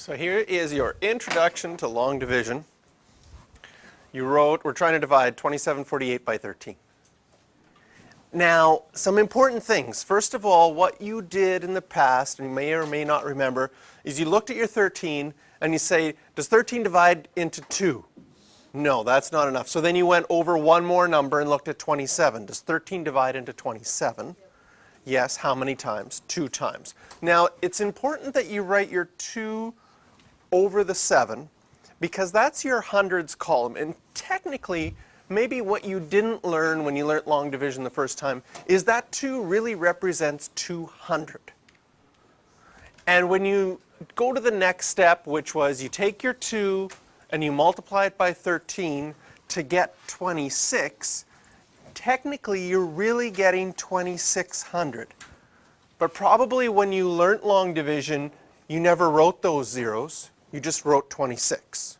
So here is your introduction to long division. You wrote, we're trying to divide 2748 by 13. Now, some important things. First of all, what you did in the past, and you may or may not remember, is you looked at your 13 and you say, does 13 divide into 2? No, that's not enough. So then you went over one more number and looked at 27. Does 13 divide into 27? Yes. How many times? 2 times. Now, it's important that you write your 2 over the 7 because that's your hundreds column. And technically, maybe what you didn't learn when you learned long division the first time is that 2 really represents 200. And when you go to the next step, which was you take your 2 and you multiply it by 13 to get 26, technically you're really getting 2600. But probably when you learned long division, you never wrote those zeros. You just wrote 26.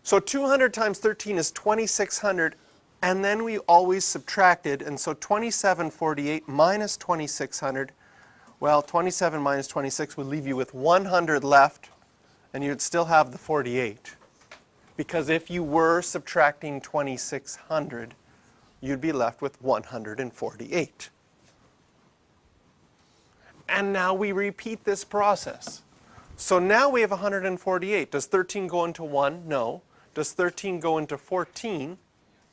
So 200 times 13 is 2600, and then we always subtracted, and so 2748 minus 2600, well, 27 minus 26 would leave you with 100 left, and you'd still have the 48. Because if you were subtracting 2600, you'd be left with 148. And now we repeat this process. So now we have 148. Does 13 go into 1? No. Does 13 go into 14?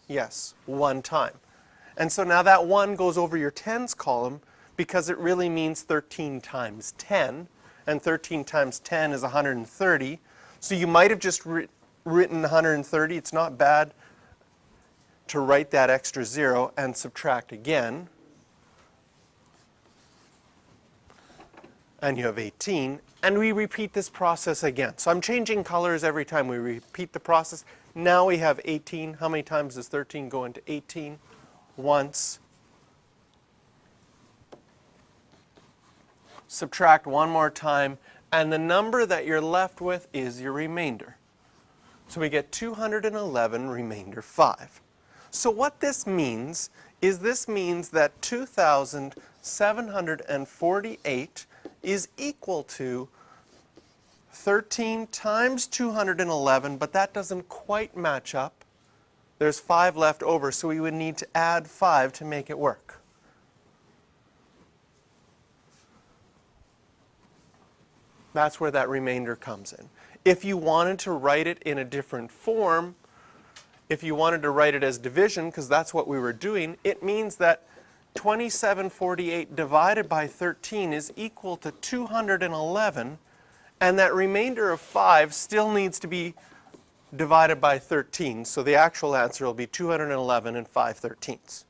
Yes, 1 time. And so now that 1 goes over your tens column because it really means 13 times 10. And 13 times 10 is 130. So you might have just written 130. It's not bad to write that extra 0 and subtract again. And you have 18. And we repeat this process again. So I'm changing colors every time we repeat the process. Now we have 18. How many times does 13 go into 18? Once. Subtract one more time, and the number that you're left with is your remainder. So we get 211 remainder 5. So what this means is that 2,748 is equal to 13 times 211, but that doesn't quite match up. There's 5 left over, so we would need to add 5 to make it work. That's where that remainder comes in. If you wanted to write it in a different form, if you wanted to write it as division, because that's what we were doing, it means that 2748 divided by 13 is equal to 211, and that remainder of 5 still needs to be divided by 13, so the actual answer will be 211 and 5/13.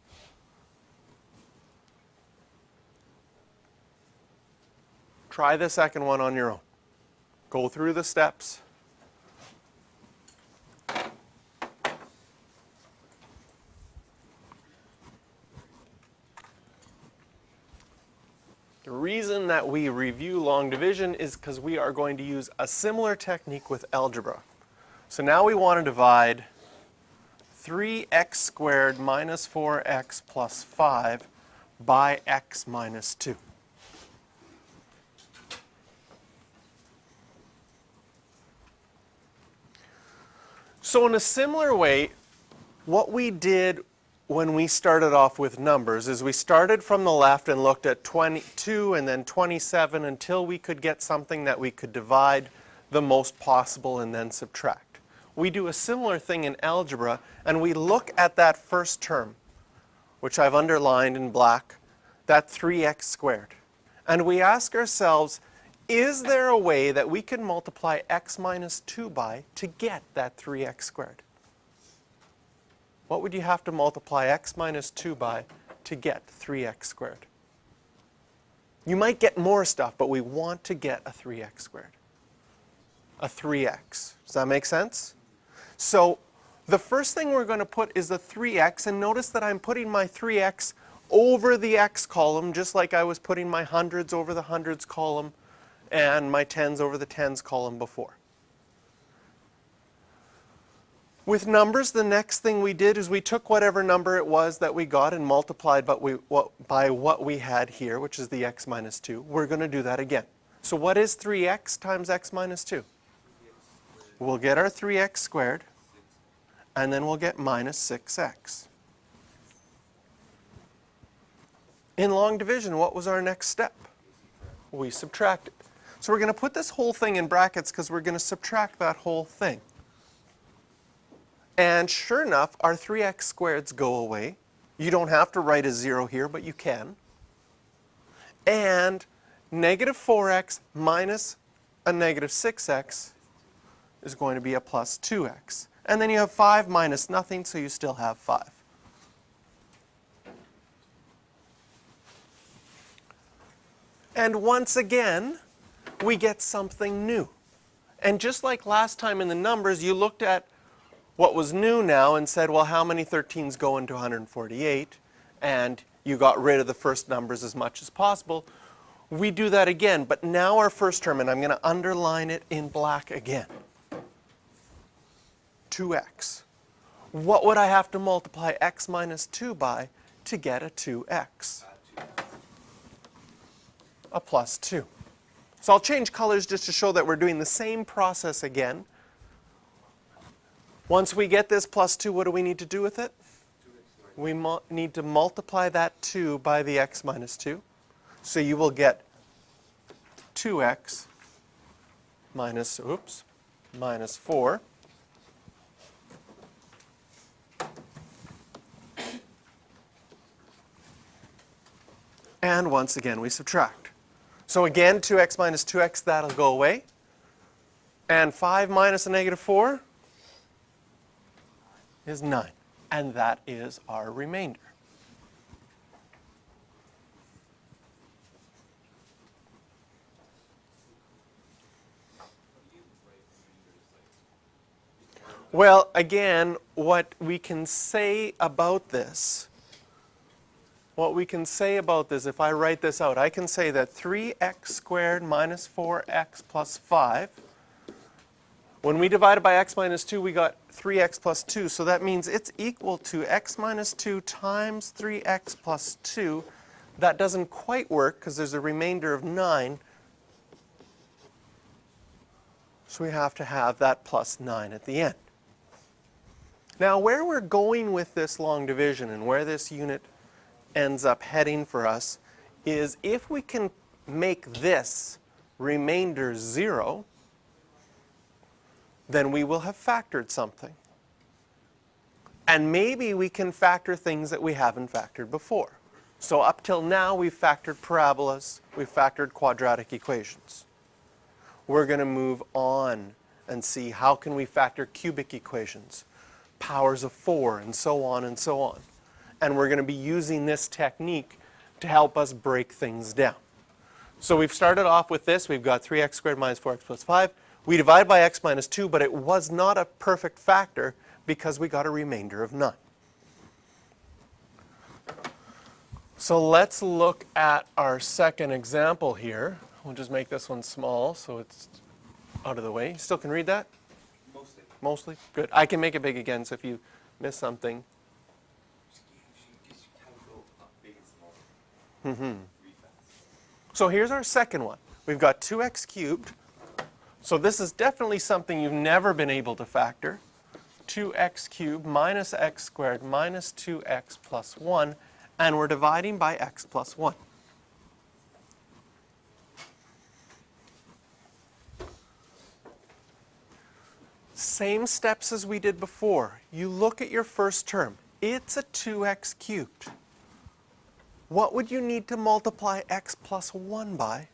Try the second one on your own. Go through the steps. The reason that we review long division is because we are going to use a similar technique with algebra. So now we want to divide 3x squared minus 4x plus 5 by x minus 2. So in a similar way, what we did when we started off with numbers is we started from the left and looked at 22 and then 27 until we could get something that we could divide the most possible and then subtract. We do a similar thing in algebra, and we look at that first term, which I've underlined in black, that 3x squared. And we ask ourselves, is there a way that we can multiply x minus 2 by to get that 3x squared? What would you have to multiply x minus 2 by to get 3x squared? You might get more stuff, but we want to get a 3x squared. A 3x. Does that make sense? So the first thing we're going to put is the 3x, and notice that I'm putting my 3x over the x column, just like I was putting my hundreds over the hundreds column and my tens over the tens column before. With numbers, the next thing we did is we took whatever number it was that we got and multiplied by what we had here, which is the x minus 2. We're going to do that again. So what is 3x times x minus 2? We'll get our 3x squared, and then we'll get minus 6x. In long division, what was our next step? We subtracted. So we're going to put this whole thing in brackets because we're going to subtract that whole thing. And sure enough, our 3x squareds go away. You don't have to write a 0 here, but you can. And negative 4x minus a negative 6x is going to be a plus 2x. And then you have 5 minus nothing, so you still have 5. And once again, we get something new. And just like last time in the numbers, you looked at what was new now and said, well, how many 13s go into 148? And you got rid of the first numbers as much as possible. We do that again, but now our first term, and I'm going to underline it in black again. 2x. What would I have to multiply x minus 2 by to get a 2x? A plus 2. So I'll change colors just to show that we're doing the same process again. Once we get this plus 2, what do we need to do with it? We need to multiply that 2 by the x minus 2. So you will get 2x minus 4. And once again, we subtract. So again, 2x minus 2x, that'll go away. And 5 minus a negative 4 is 9. And that is our remainder. Well, again, what we can say about this, if I write this out, I can say that 3x squared minus 4x plus 5, when we divided by x minus 2, we got 3x plus 2. So that means it's equal to x minus 2 times 3x plus 2. That doesn't quite work because there's a remainder of 9. So we have to have that plus 9 at the end. Now, where we're going with this long division and where this unit ends up heading for us is if we can make this remainder 0, then we will have factored something. And maybe we can factor things that we haven't factored before. So up till now, we've factored parabolas, we've factored quadratic equations. We're going to move on and see how can we factor cubic equations, powers of 4, and so on and so on. And we're going to be using this technique to help us break things down. So we've started off with this. We've got 3x squared minus 4x plus 5. We divide by x minus 2, but it was not a perfect factor because we got a remainder of 9. So let's look at our second example here. We'll just make this one small so it's out of the way. You still can read that? Mostly. Mostly? Good. I can make it big again, so if you miss something. So here's our second one. We've got 2x cubed. So this is definitely something you've never been able to factor. 2x cubed minus x squared minus 2x plus 1. And we're dividing by x plus 1. Same steps as we did before. You look at your first term. It's a 2x cubed. What would you need to multiply x plus 1 by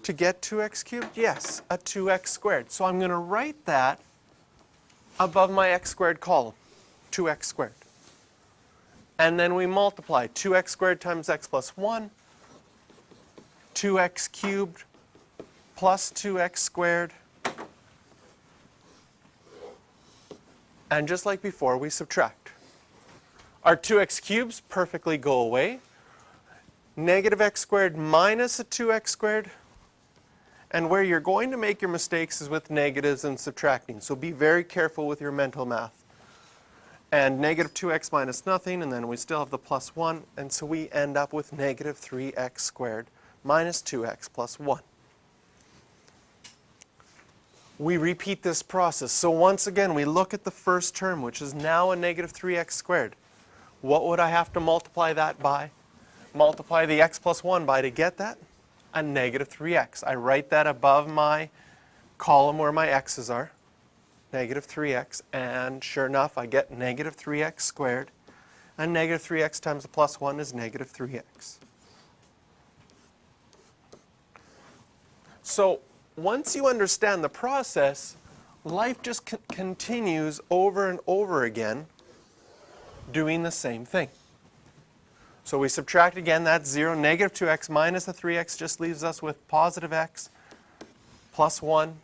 to get 2x cubed? Yes, a 2x squared. So I'm going to write that above my x squared column, 2x squared. And then we multiply 2x squared times x plus 1, 2x cubed plus 2x squared. And just like before, we subtract. Our 2x cubes perfectly go away. Negative x squared minus a 2x squared. And where you're going to make your mistakes is with negatives and subtracting. So be very careful with your mental math. And negative 2x minus nothing, and then we still have the plus 1. And so we end up with negative 3x squared minus 2x plus 1. we repeat this process. So once again, we look at the first term, which is now a negative 3x squared. What would I have to multiply that by? Multiply the x plus 1 by to get that? A negative 3x. I write that above my column where my x's are. Negative 3x. And sure enough, I get negative 3x squared. And negative 3x times the plus 1 is negative 3x. So once you understand the process, life just continues over and over again doing the same thing. So we subtract again, that's 0. Negative 2x minus the 3x just leaves us with positive x plus 1.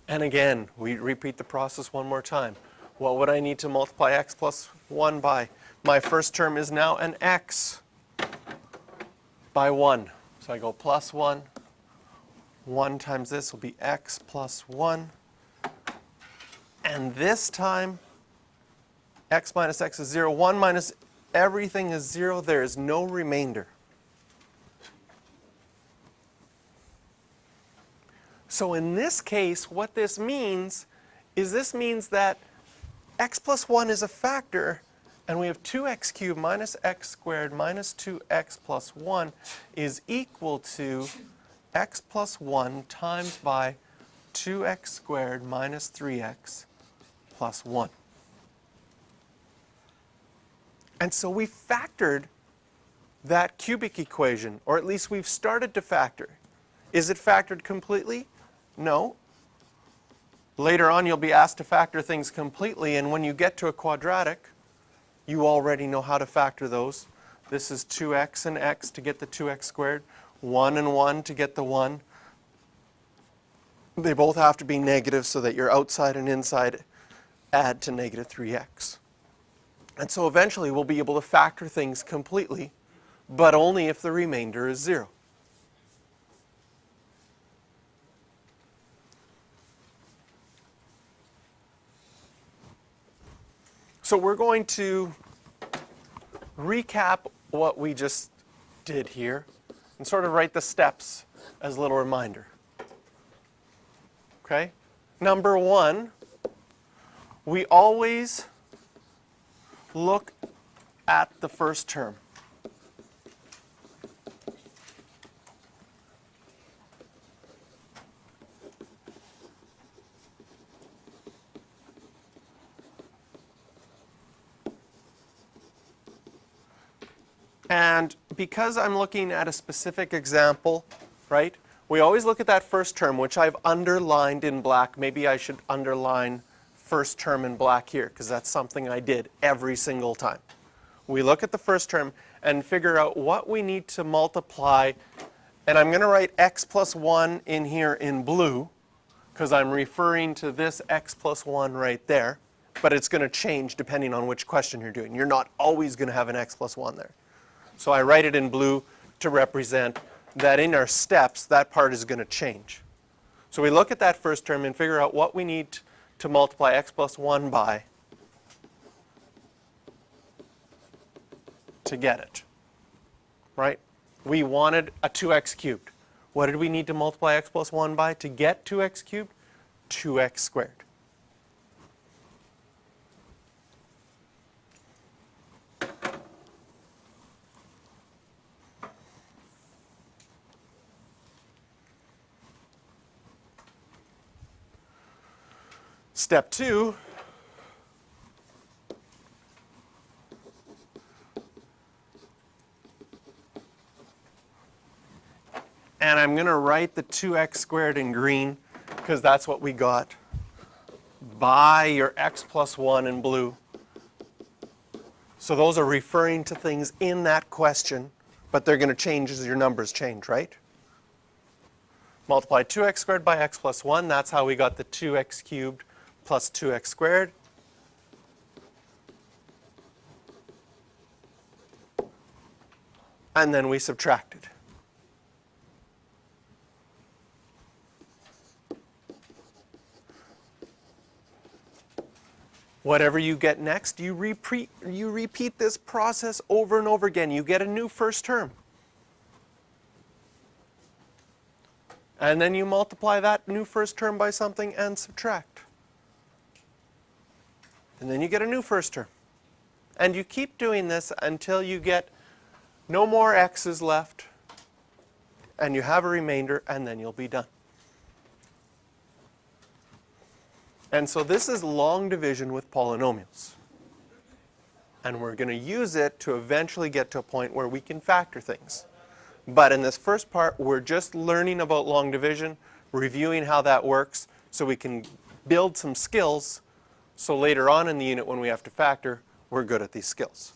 And again, we repeat the process one more time. What would I need to multiply x plus 1 by? My first term is now an x by 1. So I go plus 1. 1 times this will be x plus 1. And this time, x minus x is 0. 1 minus everything is 0. There is no remainder. So in this case, what this means is that x plus 1 is a factor, and we have 2x cubed minus x squared minus 2x plus 1 is equal to x plus 1 times by 2x squared minus 3x plus 1. And so we factored that cubic equation, or at least we've started to factor. Is it factored completely? No. Later on, you'll be asked to factor things completely, and when you get to a quadratic, you already know how to factor those. This is 2x and x to get the 2x squared, 1 and 1 to get the 1. They both have to be negative so that your outside and inside add to negative 3x. And so eventually we'll be able to factor things completely, but only if the remainder is 0. So we're going to recap what we just did here and sort of write the steps as a little reminder. Okay? Number 1, we always look at the first term. And because I'm looking at a specific example, right, we always look at that first term, which I've underlined in black. Maybe I should underline first term in black here, because that's something I did every single time. We look at the first term and figure out what we need to multiply. And I'm going to write x plus 1 in here in blue, because I'm referring to this x plus 1 right there. But it's going to change depending on which question you're doing. You're not always going to have an x plus 1 there. So I write it in blue to represent that in our steps, that part is going to change. So we look at that first term and figure out what we need to multiply x plus 1 by to get it. Right? We wanted a 2x cubed. What did we need to multiply x plus 1 by to get 2x cubed? 2x squared. Step 2, and I'm going to write the 2x squared in green because that's what we got, by your x plus 1 in blue. So those are referring to things in that question, but they're going to change as your numbers change, right? Multiply 2x squared by x plus 1, that's how we got the 2x cubed plus 2x squared. And then we subtracted. Whatever you get next, you repeat this process over and over again. You get a new first term. And then you multiply that new first term by something and subtract. And then you get a new first term. And you keep doing this until you get no more x's left, and you have a remainder, and then you'll be done. And so this is long division with polynomials. And we're going to use it to eventually get to a point where we can factor things. But in this first part, we're just learning about long division, reviewing how that works, so we can build some skills, so later on in the unit when we have to factor, we're good at these skills.